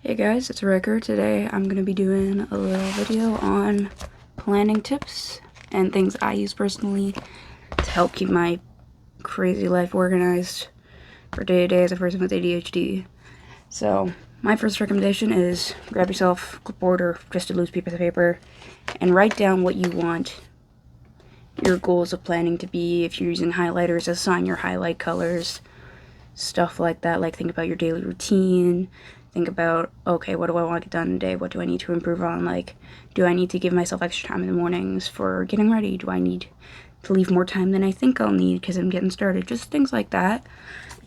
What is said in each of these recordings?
Hey guys, it's Ricker. Today I'm going to be doing a little video on planning tips and things I use personally to help keep my crazy life organized for day-to-day as a person with ADHD. So, my first recommendation is grab yourself a clipboard or just a loose piece of paper and write down what you want your goals of planning to be. If you're using highlighters, assign your highlight colors, stuff like that. Like, think about your daily routine. Think about, okay, what do I want to get done today? What do I need to improve on? Like, do I need to give myself extra time in the mornings for getting ready? Do I need to leave more time than I think I'll need because I'm getting started? Just things like that.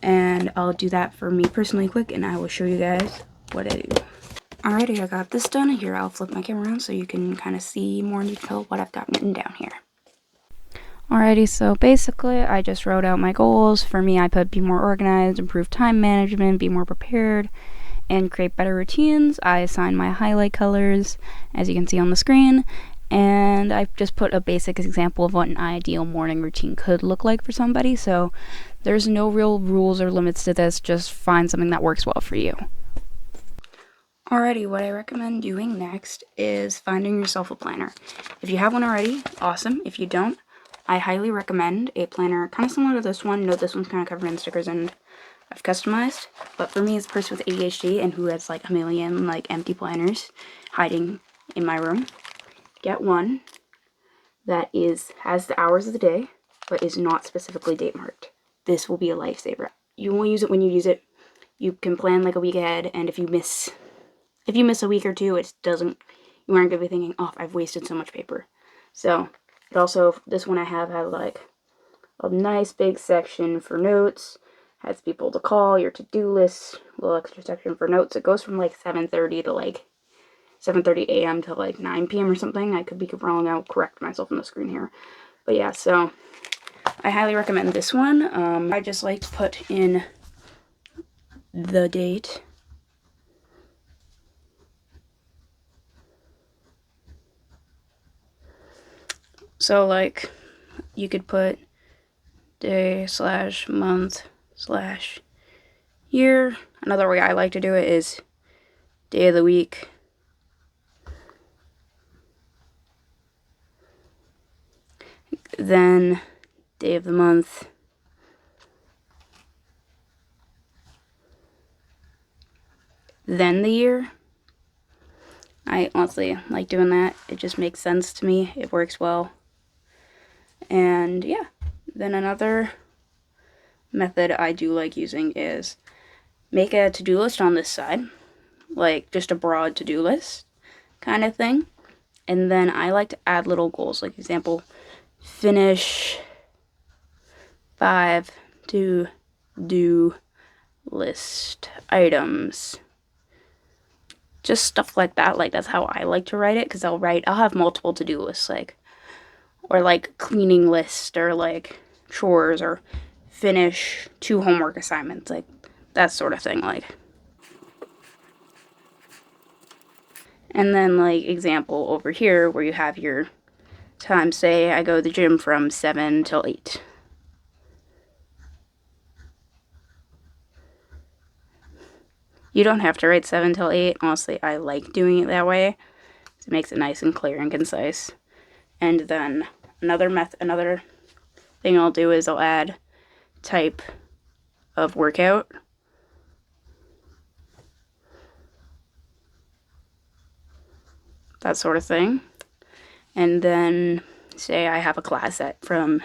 And I'll do that for me personally quick, and I will show you guys what I do. Alrighty, I got this done. Here, I'll flip my camera around so you can kind of see more in detail what I've got written down here. Alrighty, so basically I just wrote out my goals. For me, I put be more organized, improve time management, be more prepared, and create better routines. I assign my highlight colors, as you can see on the screen, and I've just put a basic example of what an ideal morning routine could look like for somebody. So there's no real rules or limits to this, just find something that works well for you. Alrighty, what I recommend doing next is finding yourself a planner. If you have one already, awesome. If you don't, I highly recommend a planner kind of similar to this one. Note this one's kind of covered in stickers and I've customized, but for me as a person with ADHD and who has like a million like empty planners hiding in my room, get one that has the hours of the day but is not specifically date marked. This will be a lifesaver. You won't use it when you use it. You can plan like a week ahead, and if you miss a week or two, you aren't gonna be thinking, oh, I've wasted so much paper. So it also, this one I have like a nice big section for notes. Has people to call, your to-do list, a little extra section for notes. It goes from like 7:30 to like 7:30 a.m. to like 9 p.m. or something. I could be wrong. I'll correct myself on the screen here. But yeah, so I highly recommend this one. I just like to put in the date. So like you could put day/month/year. Another way I like to do it is day of the week, then day of the month, then the year. I honestly like doing that. It just makes sense to me. It works well. And yeah, then another method I do like using is make a to-do list on this side, like just a broad to-do list kind of thing. And then I like to add little goals, like example, finish 5 to-do list items. Just stuff like that. Like, that's how I like to write it, because I'll have multiple to-do lists, or like cleaning list, or like chores, or finish 2 homework assignments, like that sort of thing. Like, and then like example over here where you have your time, say I go to the gym from 7 till 8. You don't have to write 7 till 8. Honestly, I like doing it that way. It makes it nice and clear and concise. And then another thing I'll do is I'll add type of workout. That sort of thing. And then say I have a class from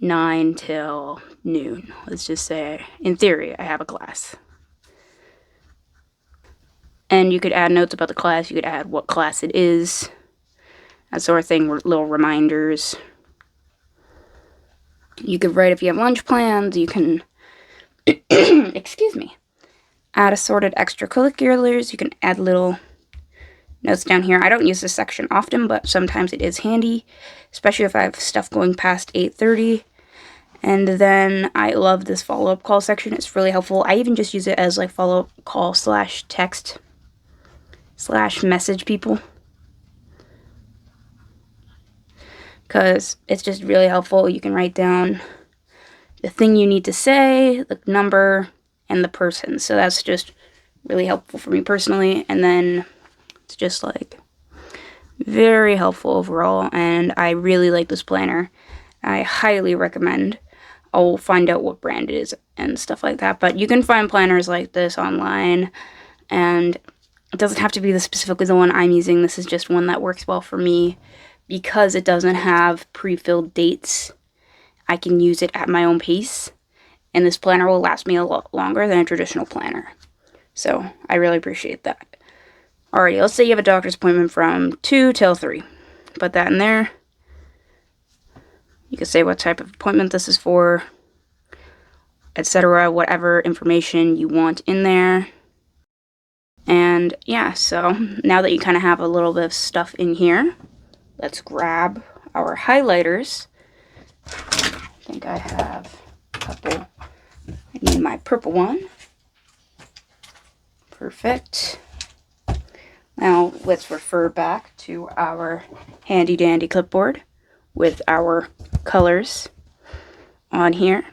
9 till noon. Let's just say, in theory, I have a class. And you could add notes about the class. You could add what class it is. That sort of thing, little reminders. You could write if you have lunch plans. You can, excuse me, add assorted extracurriculars. You can add little notes down here. I don't use this section often, but sometimes it is handy, especially if I have stuff going past 8:30. And then I love this follow-up call section. It's really helpful. I even just use it as like follow-up call /text /message people, because it's just really helpful. You can write down the thing you need to say, the number, and the person. So that's just really helpful for me personally. And then it's just like very helpful overall, and I really like this planner. I highly recommend. I'll find out what brand it is and stuff like that, but you can find planners like this online, and it doesn't have to be specifically the one I'm using. This is just one that works well for me because it doesn't have pre-filled dates. I can use it at my own pace, and this planner will last me a lot longer than a traditional planner. So I really appreciate that. Alrighty, let's say you have a doctor's appointment from 2 till 3. Put that in there. You can say what type of appointment this is for, etc., whatever information you want in there. And yeah, so now that you kind of have a little bit of stuff in here, let's grab our highlighters. I think I have a couple. I need my purple one. Perfect. Now let's refer back to our handy dandy clipboard with our colors on here.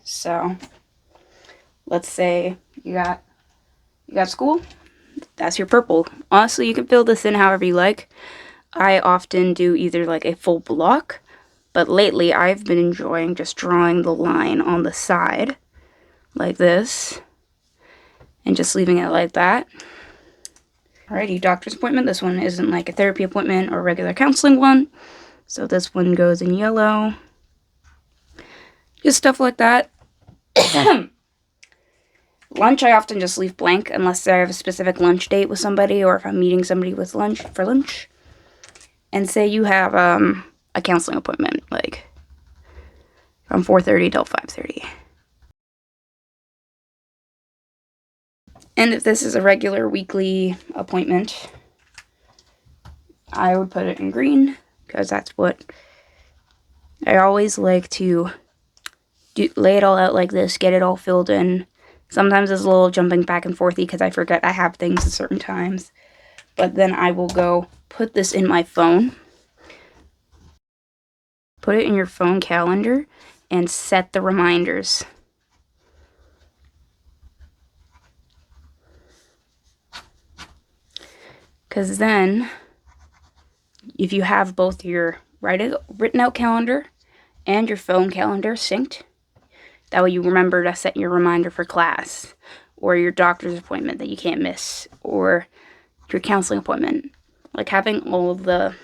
So let's say you got school. That's your purple. Honestly, you can fill this in however you like. I often do either like a full block, but lately I've been enjoying just drawing the line on the side like this and just leaving it like that. Alrighty, doctor's appointment. This one isn't like a therapy appointment or a regular counseling one. So this one goes in yellow. Just stuff like that. Lunch, I often just leave blank unless I have a specific lunch date with somebody or if I'm meeting somebody with for lunch. And say you have a counseling appointment, like from 4:30 till 5:30. And if this is a regular weekly appointment, I would put it in green because that's what I always like to do. Lay it all out like this, get it all filled in. Sometimes it's a little jumping back and forthy because I forget I have things at certain times. But then I will go put this in my phone. Put it in your phone calendar and set the reminders. Because then, if you have both your written out calendar and your phone calendar synced, that way you remember to set your reminder for class, or your doctor's appointment that you can't miss, or your counseling appointment. Like having all of the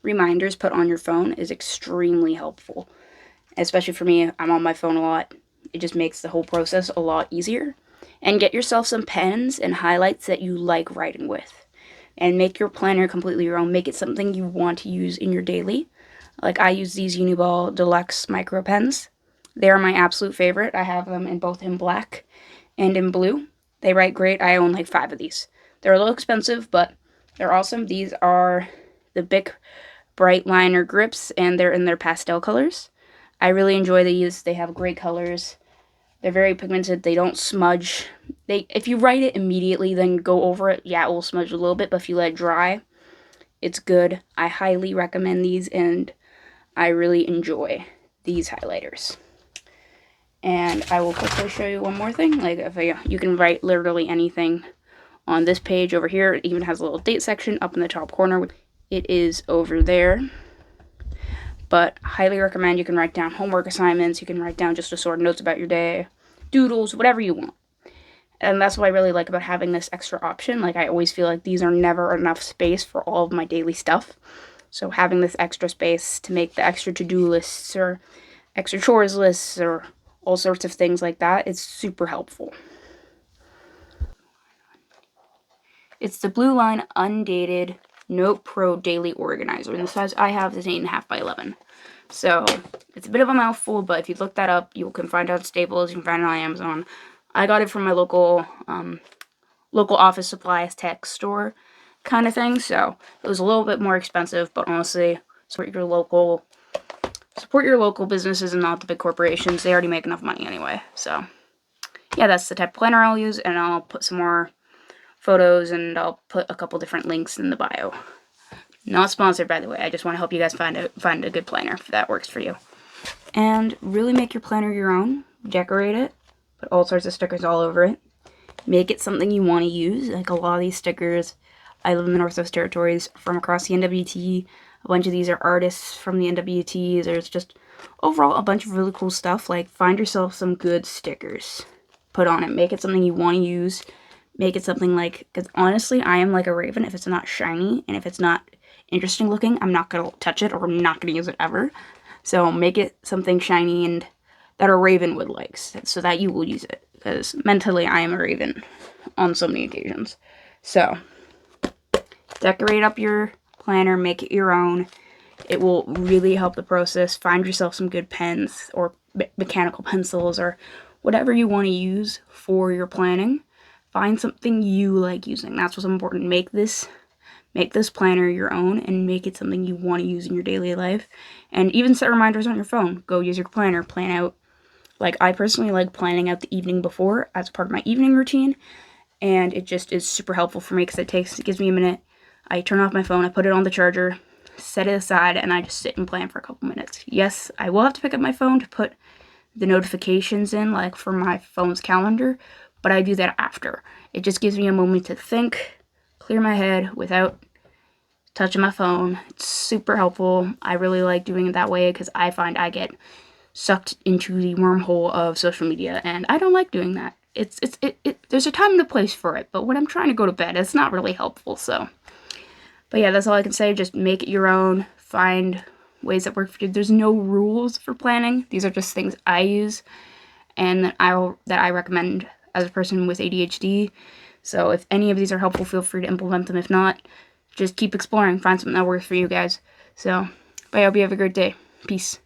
reminders put on your phone is extremely helpful. Especially for me, I'm on my phone a lot. It just makes the whole process a lot easier. And get yourself some pens and highlights that you like writing with. And make your planner completely your own. Make it something you want to use in your daily. Like I use these Uni-ball deluxe micro pens. They are my absolute favorite. I have them in both in black and in blue. They write great. I own like 5 of these. They're a little expensive, but they're awesome. These are the Bic Brite liner grips, and they're in their pastel colors. I really enjoy these. They have great colors. They're very pigmented. They don't smudge. If you write it immediately, then go over it, yeah, it will smudge a little bit, but if you let it dry, it's good. I highly recommend these, and I really enjoy these highlighters. And I will quickly show you one more thing. Like, you can write literally anything on this page over here. It even has a little date section up in the top corner. It is over there. But highly recommend. You can write down homework assignments. You can write down just assorted notes about your day, doodles, whatever you want. And that's what I really like about having this extra option. Like, I always feel like these are never enough space for all of my daily stuff. So having this extra space to make the extra to-do lists or extra chores lists or all sorts of things like that is super helpful. It's the Blueline Undated notepro Daily Organizer. And the size I have is 8.5 by 11. So it's a bit of a mouthful, but if you look that up, you can find it at Staples. You can find it on Amazon. I got it from my local office supplies tech store kind of thing. So it was a little bit more expensive, but honestly, support your local businesses and not the big corporations. They already make enough money anyway. So yeah, that's the type of planner I'll use, and I'll put some more photos and I'll put a couple different links in the bio. Not sponsored, by the way. I just want to help you guys find a good planner if that works for you. And really make your planner your own. Decorate it. Put all sorts of stickers all over it. make it something you want to use. Like a lot of these stickers, I live in the Northwest Territories, from across the NWT. A bunch of these are artists from the NWT. There's just overall a bunch of really cool stuff. Like, find yourself some good stickers, put on it, make it something you want to use. Make it something like, because honestly, I am like a raven. If it's not shiny and if it's not interesting looking, I'm not going to touch it, or I'm not going to use it ever. So make it something shiny and that a raven would like, so that you will use it. Because mentally, I am a raven on so many occasions. So decorate up your planner, make it your own. It will really help the process. Find yourself some good pens or mechanical pencils or whatever you want to use for your planning. Find something you like using. That's what's important. Make this planner your own and make it something you want to use in your daily life. And even set reminders on your phone. Go use your planner. Plan out. Like, I personally like planning out the evening before as part of my evening routine. And it just is super helpful for me because it gives me a minute. I turn off my phone, I put it on the charger, set it aside, and I just sit and plan for a couple minutes. Yes, I will have to pick up my phone to put the notifications in, like for my phone's calendar, but I do that after. It just gives me a moment to think, clear my head without touching my phone. It's super helpful. I really like doing it that way because I find I get sucked into the wormhole of social media, and I don't like doing that. There's a time and a place for it, but when I'm trying to go to bed, it's not really helpful. So, but yeah, that's all I can say. Just make it your own. Find ways that work for you. There's no rules for planning. These are just things I use and that I recommend as a person with ADHD. So if any of these are helpful, feel free to implement them. If not, just keep exploring. Find something that works for you guys. So, but I hope you have a great day. Peace.